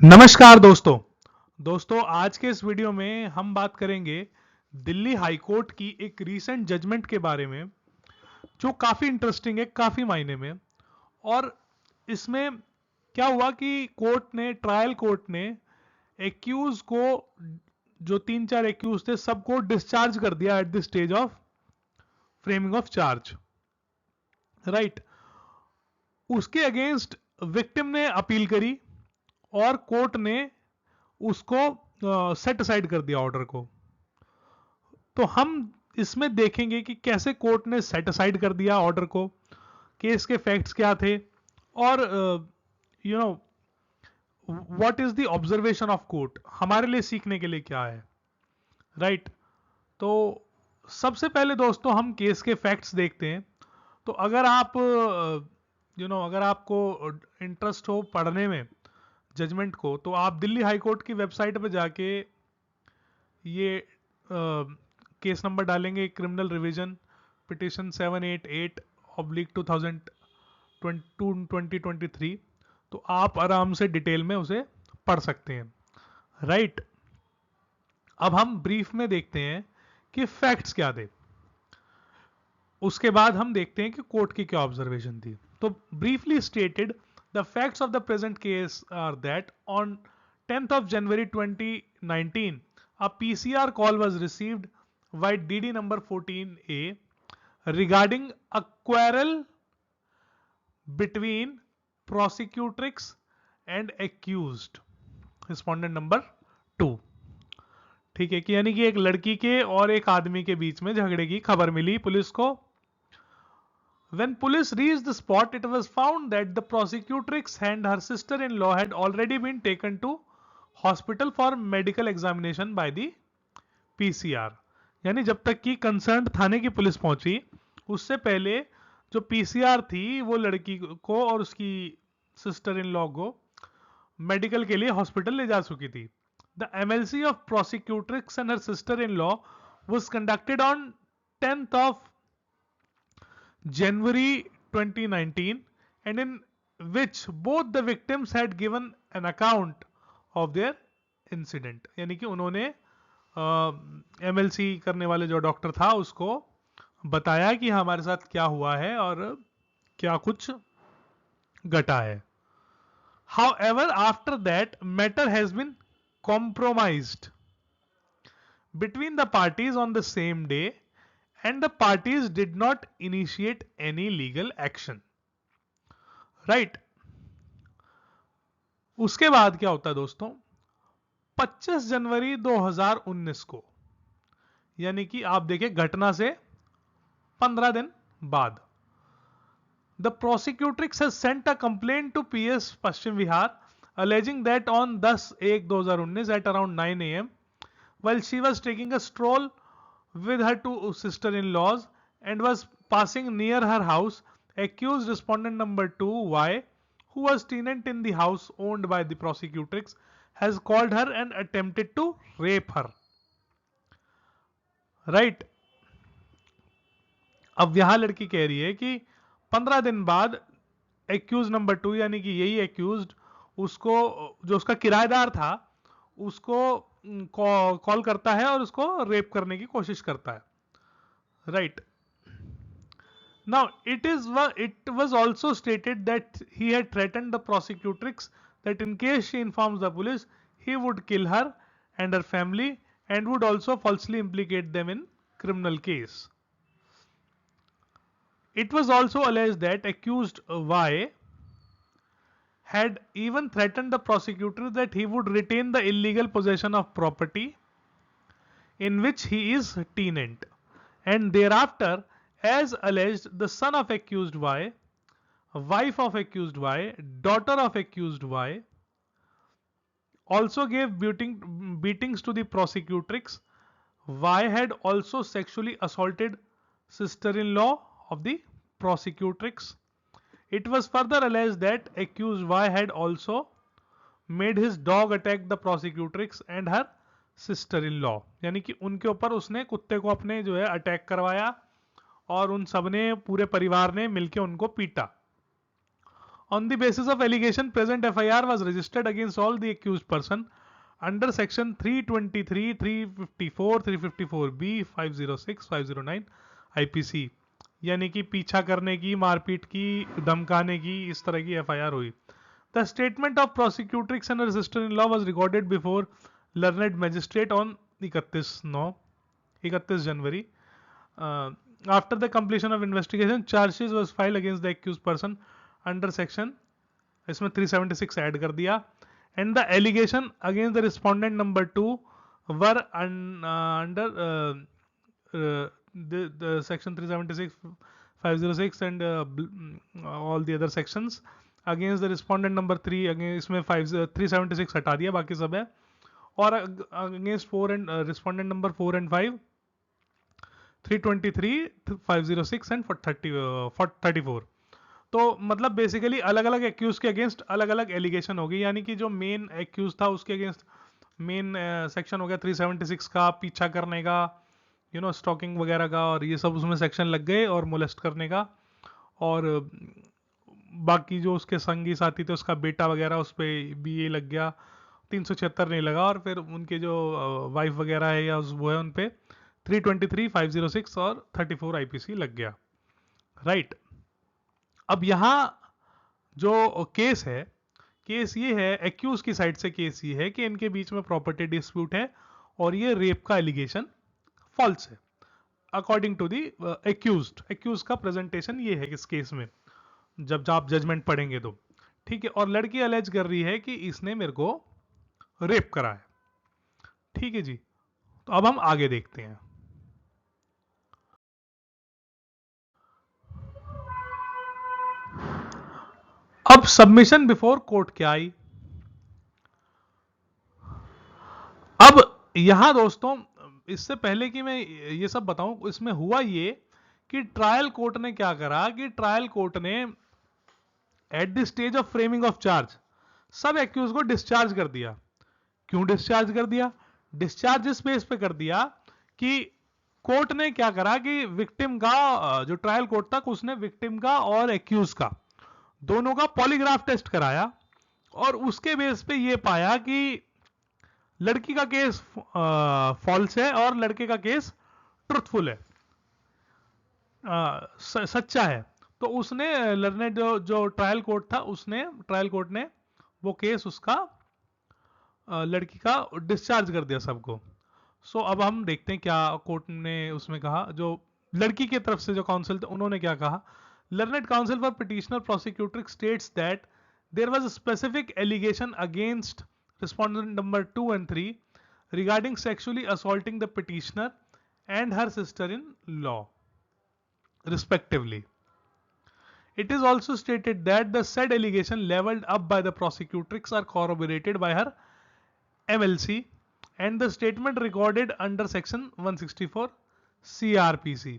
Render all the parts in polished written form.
नमस्कार दोस्तों आज के इस वीडियो में हम बात करेंगे दिल्ली हाई कोर्ट की एक रीसेंट जजमेंट के बारे में जो काफी इंटरेस्टिंग है काफी मायने में। और इसमें क्या हुआ कि ट्रायल कोर्ट ने एक्यूज को, जो 3-4 एक्यूज थे, सबको डिस्चार्ज कर दिया at the stage of framing of charge. Right. उसके अगेंस्ट विक्टिम ने अपील करी और कोर्ट ने उसको सेट असाइड कर दिया ऑर्डर को। तो हम इसमें देखेंगे कि कैसे कोर्ट ने सेट असाइड कर दिया ऑर्डर को, केस के फैक्ट्स क्या थे, और you know what is the observation of court, हमारे लिए सीखने के लिए क्या है। राइट। तो सबसे पहले दोस्तों हम केस के फैक्ट्स देखते हैं। तो अगर आप अगर आपको इंटरेस्ट हो पढ़ने में जजमेंट को, तो आप दिल्ली हाई कोर्ट की वेबसाइट पर जाके ये केस नंबर डालेंगे, क्रिमिनल रिवीजन पिटिशन 788/2023, तो आप आराम से डिटेल में उसे पढ़ सकते हैं। राइट। अब हम ब्रीफ में देखते हैं कि फैक्ट्स क्या थे, उसके बाद हम देखते हैं कि कोर्ट की क्या ऑब्जर्वेशन थी। तो briefly stated, the facts of the present case are that on 10th of January 2019 a PCR call was received by DD number 14A regarding a quarrel between prosecutrix and accused, respondent number 2। ठीक है, कि यानी कि एक लड़की के और एक आदमी के बीच में झगड़े की खबर मिली पुलिस को। When police reached the spot, it was found that the prosecutrix and her sister-in-law had already been taken to hospital for medical examination by the PCR। यानी जब तक कि कंसर्न थाने की पुलिस पहुंची, उससे पहले जो पीसीआर थी वो लड़की को और उसकी सिस्टर इन लॉ को मेडिकल के लिए हॉस्पिटल ले जा चुकी थी। The MLC of prosecutrix and her sister in law was conducted on 10th of January 2019 and in which both the victims had given an account of their incident। यानी कि उन्होंने एमएलसी करने वाले जो डॉक्टर था उसको बताया कि हमारे साथ क्या हुआ है और क्या कुछ घटा है। However, after that matter has been compromised between the parties on the same day and the parties did not initiate any legal action। Right। उसके बाद क्या होता है दोस्तों, 25 जनवरी 2019 को, यानी कि आप देखिए घटना से 15 दिन बाद, the prosecutrix has sent a complaint to PS Paschim Vihar alleging that on 10/1/2019 at around 9 a.m. while she was taking a stroll with her two sister-in-laws and was passing near her house, accused respondent number 2Y, who was tenant in the house owned by the prosecutrix, has called her and attempted to rape her। Right। अब यहां लड़की कह रही है कि 15 दिन बाद accused number 2, यानी कि यही एक्यूज उसको, जो उसका किराएदार था, उसको कॉल करता है और उसको रेप करने की कोशिश करता है। Right. Now it was also stated that he had threatened the prosecutrix that in case she informs the police, he would kill her and her family and would also falsely implicate them in criminal case। It was also alleged that accused Y had even threatened the prosecutor that he would retain the illegal possession of property in which he is tenant, and thereafter, as alleged, the son of accused Y, wife of accused Y, daughter of accused Y, also gave beatings to the prosecutrix. Y had also sexually assaulted sister-in-law of the prosecutrix। It was further alleged that accused Y had also made his dog attack the prosecutrix and her sister-in-law। यानी कि उनके ऊपर उसने कुत्ते को अपने जो है अटैक करवाया और उन सबने, पूरे परिवार ने मिलकर उनको पीटा। On the basis of allegation, present FIR was registered against all the accused person under section 323, 354, 354B, 506, 509 IPC, यानी कि पीछा करने की, मारपीट की, धमकाने की, इस तरह की FIR हुई. The statement of prosecutrix and her sister-in-law was recorded before learned magistrate on 31 January. After the completion of investigation, charges was filed against the accused person under section, इसमें 376 ऐड कर दिया, and the allegation against the respondent number 2 were under the section 376, 506 and all the other sections. Against the respondent number 3 इसमें 376 हटा दिया, बाकी सब है. और against 4 and respondent number 4 and 5 323, 506 and 34. तो मतलब बेसिकली अलग अलग एक्यूज के अगेंस्ट अलग अलग एलिगेशन होगी, यानी कि जो मेन एक्यूज था उसके अगेंस्ट मेन सेक्शन हो गया 376 का, पीछा करने का, स्टॉकिंग वगैरह का, और ये सब उसमें सेक्शन लग गए, और मोलेस्ट करने का. और बाकी जो उसके संगी साथी थे, उसका बेटा वगैरह, उस पर भी ये लग गया. 376 नहीं लगा, और फिर उनके जो वाइफ वगैरह है या वो है उन पे 323, 506 और 34 IPC लग गया. राइट. अब यहाँ जो केस है, केस ये है, एक्यूज की साइड से केस ये है कि इनके बीच में प्रॉपर्टी डिस्प्यूट है और ये रेप का एलिगेशन फॉल्स है अकॉर्डिंग टू दी एक्यूज का प्रेजेंटेशन ये है इस केस में, जब आप जजमेंट पढ़ेंगे तो. ठीक है. और लड़की अलेज कर रही है कि इसने मेरे को रेप करा है. ठीक है जी. तो अब हम आगे देखते हैं. अब सबमिशन बिफोर कोर्ट क्या आई. अब यहां दोस्तों, इससे पहले कि मैं ये सब बताऊं, इसमें हुआ ये कि ट्रायल कोर्ट ने क्या करा कि ट्रायल कोर्ट ने at the stage of framing of charge सब एक्यूज को डिस्चार्ज कर दिया. क्यों डिस्चार्ज कर दिया? डिस्चार्ज इस बेस पे कर दिया कि कोर्ट ने क्या करा कि विक्टिम का, जो ट्रायल कोर्ट था, उसने विक्टिम का और एक्यूज का दोनों का पॉलीग्राफ टेस्ट कराया, और उसके बेस पे ये पाया कि लड़की का केस फॉल्स है और लड़के का केस ट्रुथफुल है, सच्चा है. तो उसने लर्नेड जो ट्रायल कोर्ट था, ट्रायल कोर्ट ने वो केस उसका लड़की का डिस्चार्ज कर दिया सबको. सो अब हम देखते हैं क्या कोर्ट ने उसमें कहा. जो लड़की की तरफ से जो काउंसिल थे उन्होंने क्या कहा. Learned counsel for petitioner prosecutor states that there was a specific allegation against respondent number 2 and 3 regarding sexually assaulting the petitioner and her sister-in-law respectively. It is also stated that the said allegation leveled up by the prosecutrix are corroborated by her MLC and the statement recorded under section 164 CRPC.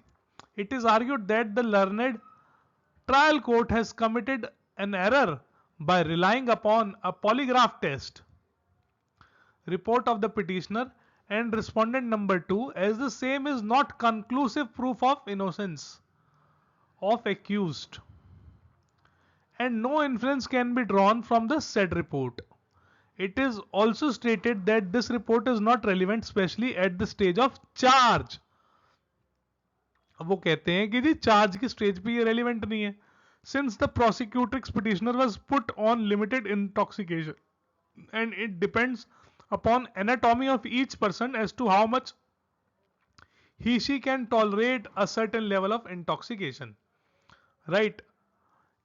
It is argued that the learned trial court has committed an error by relying upon a polygraph test report of the petitioner and respondent number 2 as the same is not conclusive proof of innocence of accused and no inference can be drawn from the said report. It is also stated that this report is not relevant especially at the stage of charge. अब वो कहते हैं कि जी charge की stage पे ये relevant नहीं है, since the prosecutrix petitioner was put on limited intoxication and it depends upon anatomy of each person as to how much she can tolerate a certain level of intoxication. Right.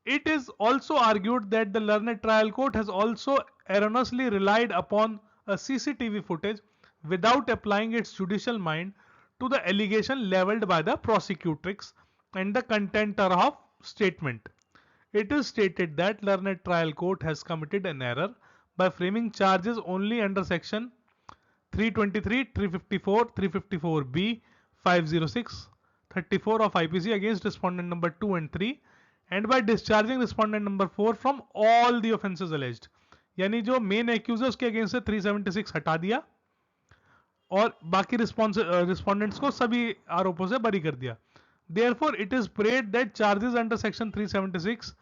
It is also argued that the learned trial court has also erroneously relied upon a CCTV footage without applying its judicial mind to the allegation leveled by the prosecutrix and the contenter of statement. It is stated that learned trial court has committed an error by framing charges only under section 323, 354, 354B, 506, 34 of IPC against respondent number 2 and 3 and by discharging respondent number 4 from all the offenses alleged. यानी जो main accused है उसके against से 376 हटा दिया और बाकी respondents को सभी आरोपों से बरी कर दिया. Therefore, it is prayed that charges under section 376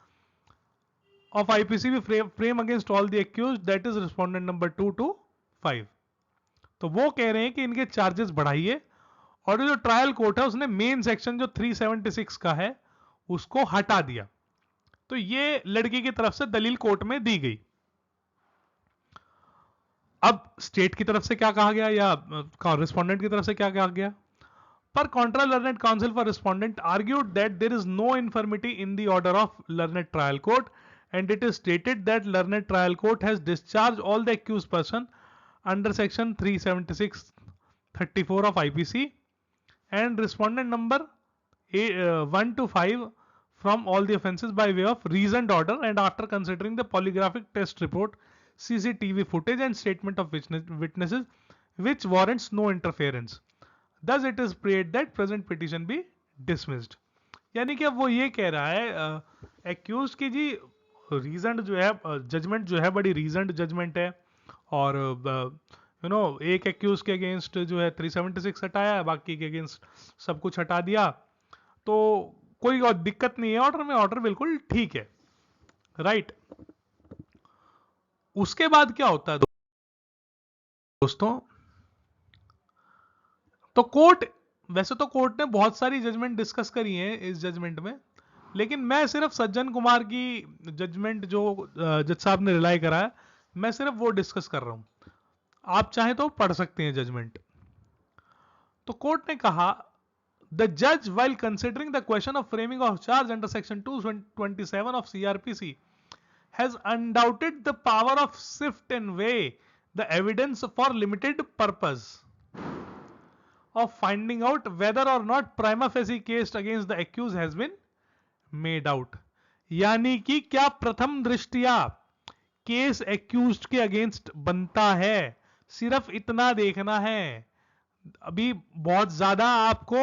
of IPC be frame against all the accused, that is respondent number 2 to 5. तो वो कह रहे हैं कि इनके चार्जेस बढ़ाइए, और जो ट्रायल कोर्ट है उसने मेन सेक्शन जो 376 का है उसको हटा दिया। तो ये लड़की की तरफ से दलील कोर्ट में दी गई। अब स्टेट की तरफ से क्या कहा गया या रिस्पोंडेंट की तरफ से क्या कहा गया? पर contra, learned counsel for respondent argued that there is no infirmity in the order of learned trial court, and it is stated that learned trial court has discharged all the accused person under section 376-34 of IPC, and respondent number 1 to 5 from all the offences by way of reasoned order, and after considering the polygraphic test report, CCTV footage and statement of witnesses, which warrants no interference. Thus it is prayed that present petition be dismissed. यानी कि अब वो ये कह रहा है accused की जी reason जो है जजमेंट जो है बड़ी रीजन जजमेंट है, और एक एक्यूज के अगेंस्ट जो है 376 हटाया है, बाकी के अगेंस्ट सब कुछ हटा दिया, तो कोई और दिक्कत नहीं है ऑर्डर में, ऑर्डर बिल्कुल ठीक है, राइट। उसके बाद क्या होता है दोस्तों? तो कोर्ट, वैसे तो कोर्ट ने बहुत सारी जजमेंट डिस्कस करी है इस जजमेंट में, लेकिन मैं सिर्फ सज्जन कुमार की जजमेंट जो जज साहब ने रिलाई करा है, मैं सिर्फ वो डिस्कस कर रहा हूं। आप चाहें तो पढ़ सकते हैं जजमेंट। तो कोर्ट ने कहा, द जज while considering the question of framing of charge under section 227 of CRPC has undoubted the power of sift and weigh the evidence for limited purpose of finding out whether or not prima facie case against the accused has been made out। यानी कि क्या प्रथम दृष्टया case accused के against बनता है, सिर्फ इतना देखना है। अभी बहुत ज्यादा आपको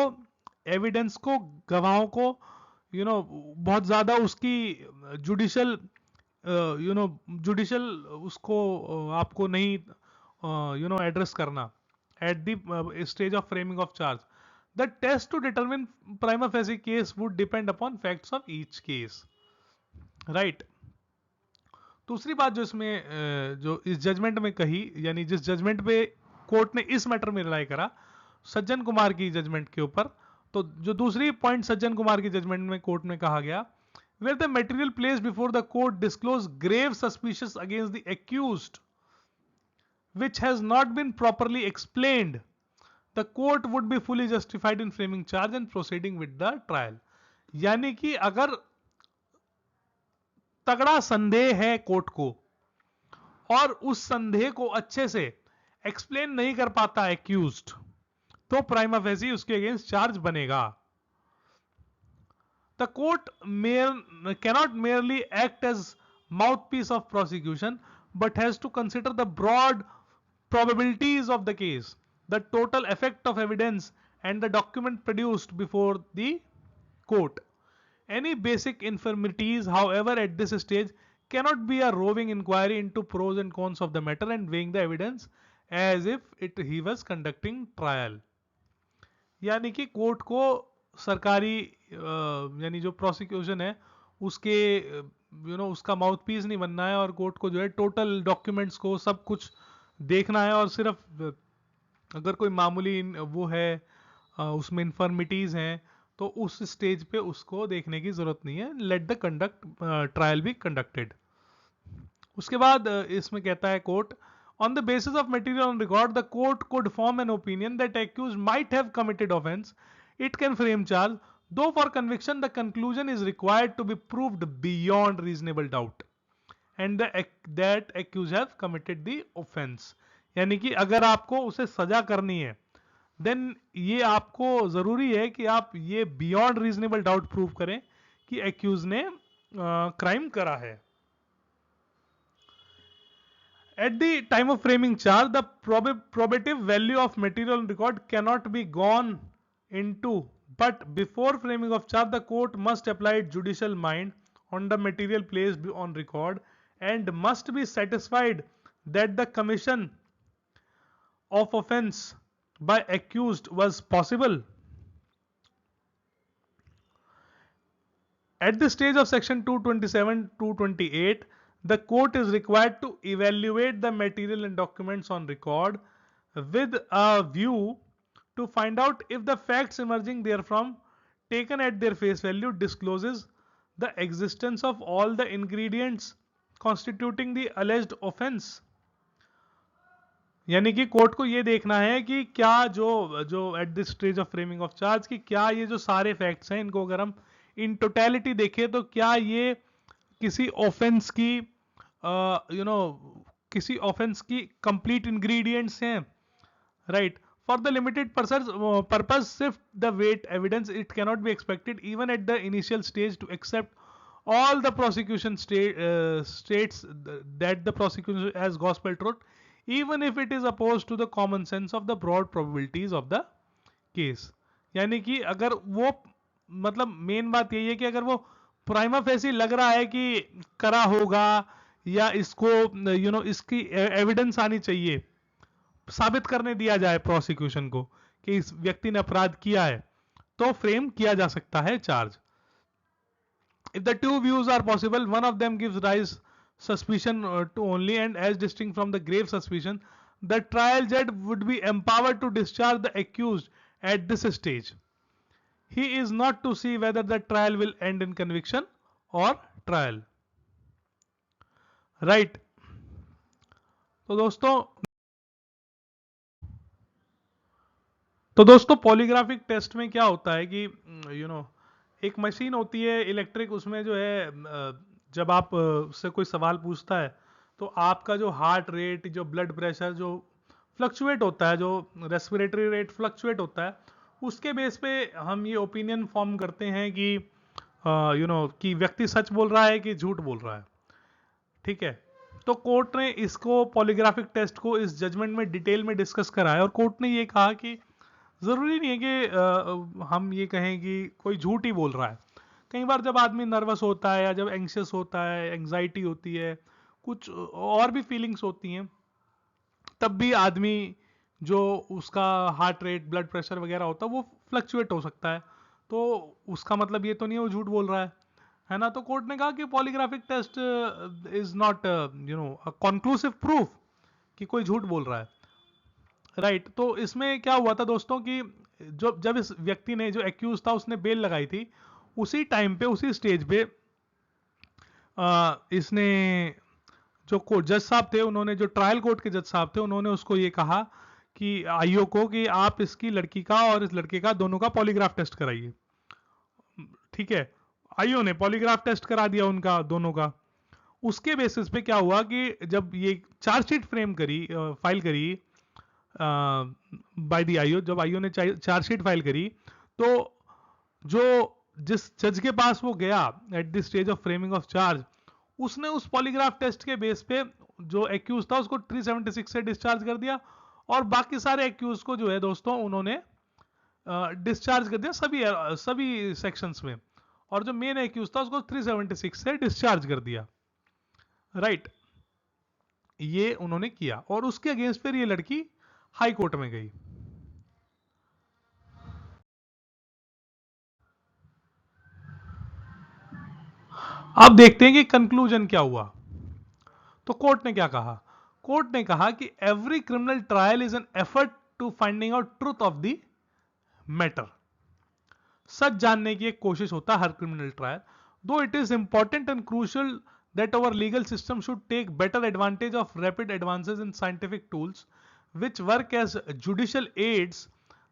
एविडेंस को, गवाहों को बहुत ज्यादा उसकी जुडिशियल जुडिशियल उसको आपको नहीं एड्रेस करना at the stage of framing of charge. The test to determine prima facie case would depend upon facts of each case, right? दूसरी बात जो इसमें जो इस जजमेंट में कही, यानी जिस जजमेंट पे कोर्ट ने इस मैटर में रिलाई करा सज्जन कुमार की जजमेंट के ऊपर, तो जो दूसरी पॉइंट सज्जन कुमार की जजमेंट में कोर्ट में कहा गया, where the material placed before the court disclose grave suspicions against the accused which has not been properly explained, the court would be fully justified in framing charge and proceeding with the trial। यानी कि अगर तगड़ा संदेह है court को और उस संदेह को अच्छे से एक्सप्लेन नहीं कर पाता एक्यूज्ड, तो प्राइमा फेसी उसके अगेंस्ट चार्ज बनेगा। The court cannot merely act as mouthpiece of prosecution, but has to consider the broad probabilities of the case, the total effect of evidence, and the document produced before the court. Any basic infirmities, however, at this stage cannot be a roving inquiry into pros and cons of the matter and weighing the evidence as if he was conducting trial। यानी कि court को सरकारी यानी जो prosecution है उसके उसका mouth piece नहीं बनना है, और कोर्ट को जो है टोटल डॉक्यूमेंट्स को सब कुछ देखना है, और सिर्फ अगर कोई मामूली वो है उसमें इन्फर्मिटीज हैं तो उस स्टेज पे उसको देखने की जरूरत नहीं है, let the conduct trial be conducted. उसके बाद इसमें कहता है court, on the basis of material on record, the court could form an opinion that accused might have committed offense. It can frame charge, though for conviction the conclusion is required to be proved beyond reasonable doubt, and that accused have committed the offense। यानी कि अगर आपको उसे सजा करनी है, then ये आपको जरूरी है कि आप ये बियॉन्ड रीजनेबल डाउट प्रूव करें कि एक्यूज ने क्राइम करा है। At the time of framing charge, the probative value of material on record cannot be gone into, but before framing of charge, the court must apply judicial mind on the material placed on record and must be satisfied that the commission of offense by accused was possible At the stage of section 227, 228, the court is required to evaluate the material and documents on record with a view to find out if the facts emerging therefrom, taken at their face value, discloses the existence of all the ingredients constituting the alleged offense. यानी कि court को ये देखना है कि क्या जो at this stage of framing of charge कि क्या ये जो सारे फैक्ट्स हैं इनको अगर हम इन टोटलिटी देखें तो क्या ये किसी ऑफेंस की किसी ऑफेंस की कंप्लीट इंग्रेडिएंट्स हैं, right. For the limited purpose सिर्फ the weight evidence it cannot be expected even at the initial stage to accept all the prosecution states that the prosecution as gospel truth even if it is opposed to the common sense of the broad probabilities of the case. यानी कि अगर वो मतलब main बात यही है कि अगर वो प्राइमा फेसी लग रहा है कि करा होगा या इसको इसकी एविडेंस आनी चाहिए, साबित करने दिया जाए प्रोसिक्यूशन को कि इस व्यक्ति ने अपराध किया है, तो फ्रेम किया जा सकता है charge. If the two views are possible, one of them gives rise suspicion to only, and as distinct from the grave suspicion, the trial judge would be empowered to discharge the accused at this stage. He is not to see whether the trial will end in conviction or trial. Right. तो दोस्तों polygraphic test में क्या होता है कि एक machine होती है इलेक्ट्रिक, उसमें जो है जब आप से कोई सवाल पूछता है तो आपका जो हार्ट रेट, जो ब्लड प्रेशर जो फ्लक्चुएट होता है, जो रेस्पिरेटरी रेट फ्लक्चुएट होता है, उसके बेस पे हम ये ओपिनियन फॉर्म करते हैं कि कि व्यक्ति सच बोल रहा है कि झूठ बोल रहा है. ठीक है. तो कोर्ट ने इसको पॉलीग्राफिक टेस्ट को इस जजमेंट में डिटेल में डिस्कस करा है और कोर्ट ने ये कहा कि जरूरी नहीं है कि हम ये कहें कि कोई झूठ ही बोल रहा है. कई बार जब आदमी नर्वस होता है या जब एंग्शियस होता है, एंग्जाइटी होती है, कुछ और भी फीलिंग्स होती हैं, तब भी आदमी जो उसका हार्ट रेट, ब्लड प्रेशर वगैरह होता है वो फ्लक्चुएट हो सकता है. तो उसका मतलब ये तो नहीं है वो झूठ बोल रहा है ना. तो कोर्ट ने कहा कि polygraphic test is not conclusive proof कि कोई झूठ बोल रहा है. राइट. तो इसमें क्या हुआ था दोस्तों कि जब इस व्यक्ति ने, जो एक्यूज था, उसने बेल लगाई थी, उसी टाइम पे, उसी स्टेज पे इसने जो जज साहब थे, उन्होंने, जो ट्रायल कोर्ट के जज साहब थे, उन्होंने उसको ये कहा कि आईओ को कि आप इसकी लड़की का और इस लड़के का दोनों का पॉलीग्राफ टेस्ट कराइए. ठीक है. आईओ ने पॉलीग्राफ टेस्ट करा दिया उनका दोनों का. उसके बेसिस पे क्या हुआ कि जब ये चार्जशीट फाइल करी बाय द आईओ, जब आईओ ने चार्जशीट फाइल करी, तो जिस जज के पास वो गया at the stage of framing of charge, उसने उस पॉलीग्राफ टेस्ट के बेस पे जो एक्यूज था उसको 376 से डिस्चार्ज कर दिया और बाकी सारे एक्यूज को जो है दोस्तों उन्होंने डिस्चार्ज कर दिया सभी सेक्शंस में, और जो मेन एक्यूज था उसको 376 से डिस्चार्ज कर दिया. राइट. ये उन्होंने किया और उसके अगेंस्ट फिर ये लड़की हाई कोर्ट में गई. अब देखते हैं कि कंक्लूजन क्या हुआ. तो कोर्ट ने क्या कहा. कोर्ट ने कहा कि every criminal trial is an effort to finding out truth of the matter. सच जानने की एक कोशिश होता है हर criminal trial. Though it is important and crucial that our legal system should take better advantage of rapid advances in scientific tools which work as judicial aids,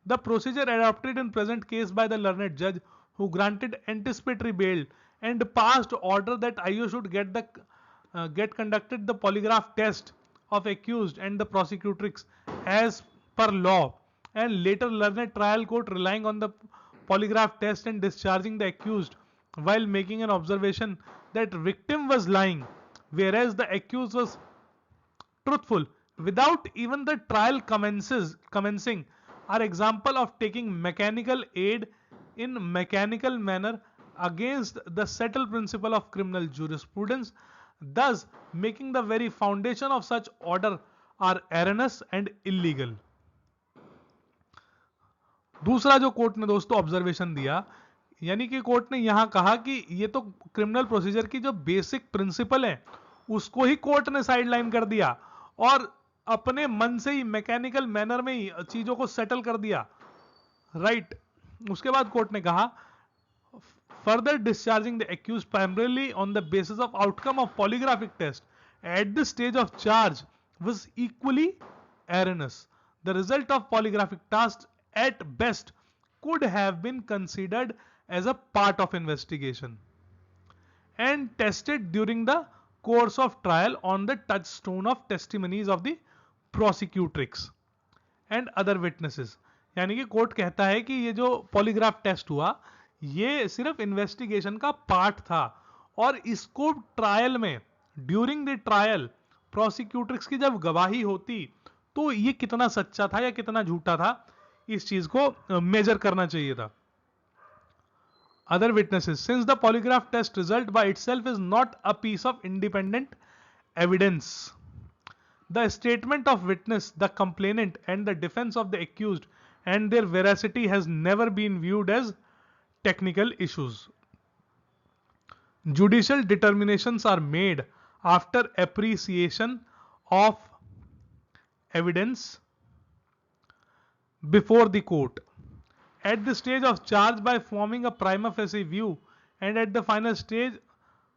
the procedure adopted in present case by the learned judge who granted anticipatory bail and passed order that IO should get conducted the polygraph test of accused and the prosecutrix as per law, and later learned trial court relying on the polygraph test and discharging the accused while making an observation that victim was lying whereas the accused was truthful without even the trial commencing are example of taking mechanical aid in mechanical manner against the settled principle of criminal jurisprudence, thus making the very foundation of such order are erroneous and illegal. दूसरा जो court ने दोस्तों observation दिया, यानी कि court ने यहां कहा कि ये तो क्रिमिनल प्रोसीजर की जो बेसिक प्रिंसिपल है उसको ही कोर्ट ने साइडलाइन कर दिया और अपने मन से ही मैकेनिकल मैनर में ही चीजों को सेटल कर दिया, राइट। उसके बाद कोर्ट ने कहा further discharging the accused primarily on the basis of outcome of polygraphic test at the stage of charge was equally erroneous. The result of polygraphic test at best could have been considered as a part of investigation and tested during the course of trial on the touchstone of testimonies of the prosecutrix and other witnesses. यानी कि court कहता है कि ये जो polygraph test हुआ ये सिर्फ इन्वेस्टिगेशन का पार्ट था और इसको ट्रायल में ड्यूरिंग द ट्रायल प्रोसिक्यूटर्स की जब गवाही होती तो ये कितना सच्चा था या कितना झूठा था इस चीज को मेजर करना चाहिए था. Other witnesses, since the polygraph test result by itself is not a piece of independent evidence, the statement of witness, the complainant and the defense of the accused and their veracity has never been viewed as technical issues. Judicial determinations are made after appreciation of evidence before the court, at the stage of charge by forming a prima facie view, and at the final stage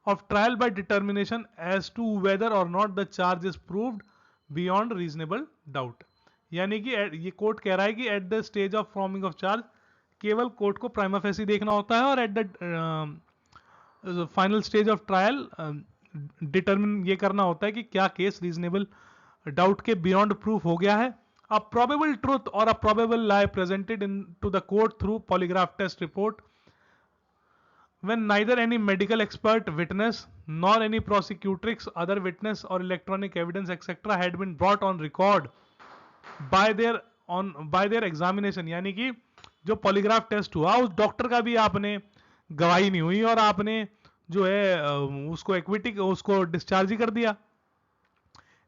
of trial by determination as to whether or not the charge is proved beyond reasonable doubt. यानी कि ये court कह रहा है कि at the stage of forming of charge केवल court को prima facie देखना होता है और at the final stage of trial determine ये करना होता है कि क्या केस रीजनेबल डाउट के बियॉन्ड प्रूफ हो गया है. A probable truth or a probable lie presented to the court through polygraph test report when neither any medical expert witness nor any prosecutrix, other witness or electronic evidence etc. had been brought on record by their examination. यानी कि जो polygraph test हुआ उस doctor का भी आपने गवाही नहीं हुई और आपने जो है उसको एक्विटी उसको डिस्चार्ज ही कर दिया.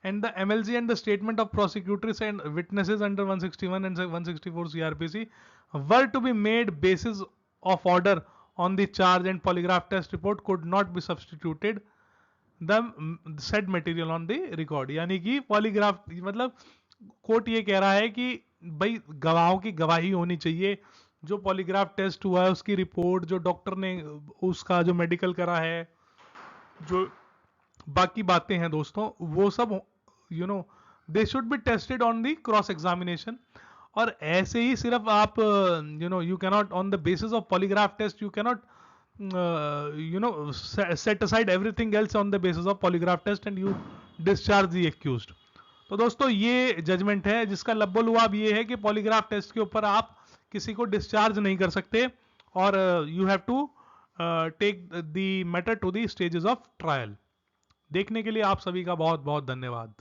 And the MLC and the statement of prosecutors and witnesses under 161 and 164 CRPC were to be made basis of order on the charge and polygraph test report could not be substituted the said material on the record. यानी कि polygraph मतलब court ये कह रहा है कि भाई गवाहों की गवाही होनी चाहिए, जो पॉलीग्राफ टेस्ट हुआ है उसकी रिपोर्ट, जो डॉक्टर ने उसका जो मेडिकल करा है, जो बाकी बातें हैं दोस्तों वो सब they should be tested on the cross examination. और ऐसे ही सिर्फ आप you cannot on the basis of polygraph test you cannot set aside everything else on the basis of polygraph test and you discharge the accused. तो दोस्तों ये judgement है जिसका लब्बो लुआब ये है कि पॉलीग्राफ टेस्ट के ऊपर आप किसी को डिस्चार्ज नहीं कर सकते और you have to take the matter to the stages of trial. देखने के लिए आप सभी का बहुत बहुत धन्यवाद.